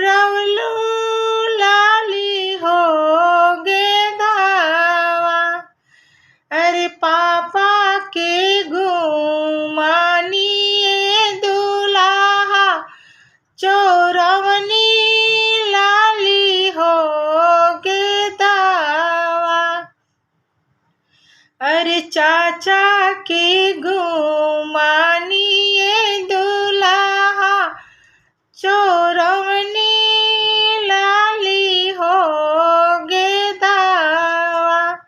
रवलू लाली हो गे धावा। अरे पापा के घुमानिए दुलाहा चोरवनी लाली हो गे दावा। अरे चाचा के घुमानिए दुलाहा चोरवनी लाली हो गे दावा।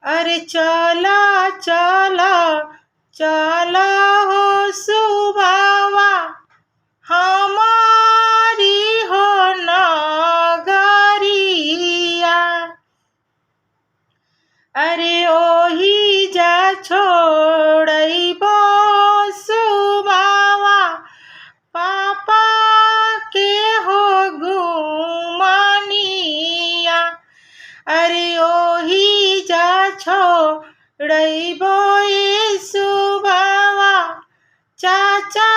अरे चला चला चला हो सुबावा हमारी हो नगरिया। अरे ओही जा छोड़बो सुबावा पापा के हो घुमानिया। अरे ओही जा छोड़बो सुबावा चाचा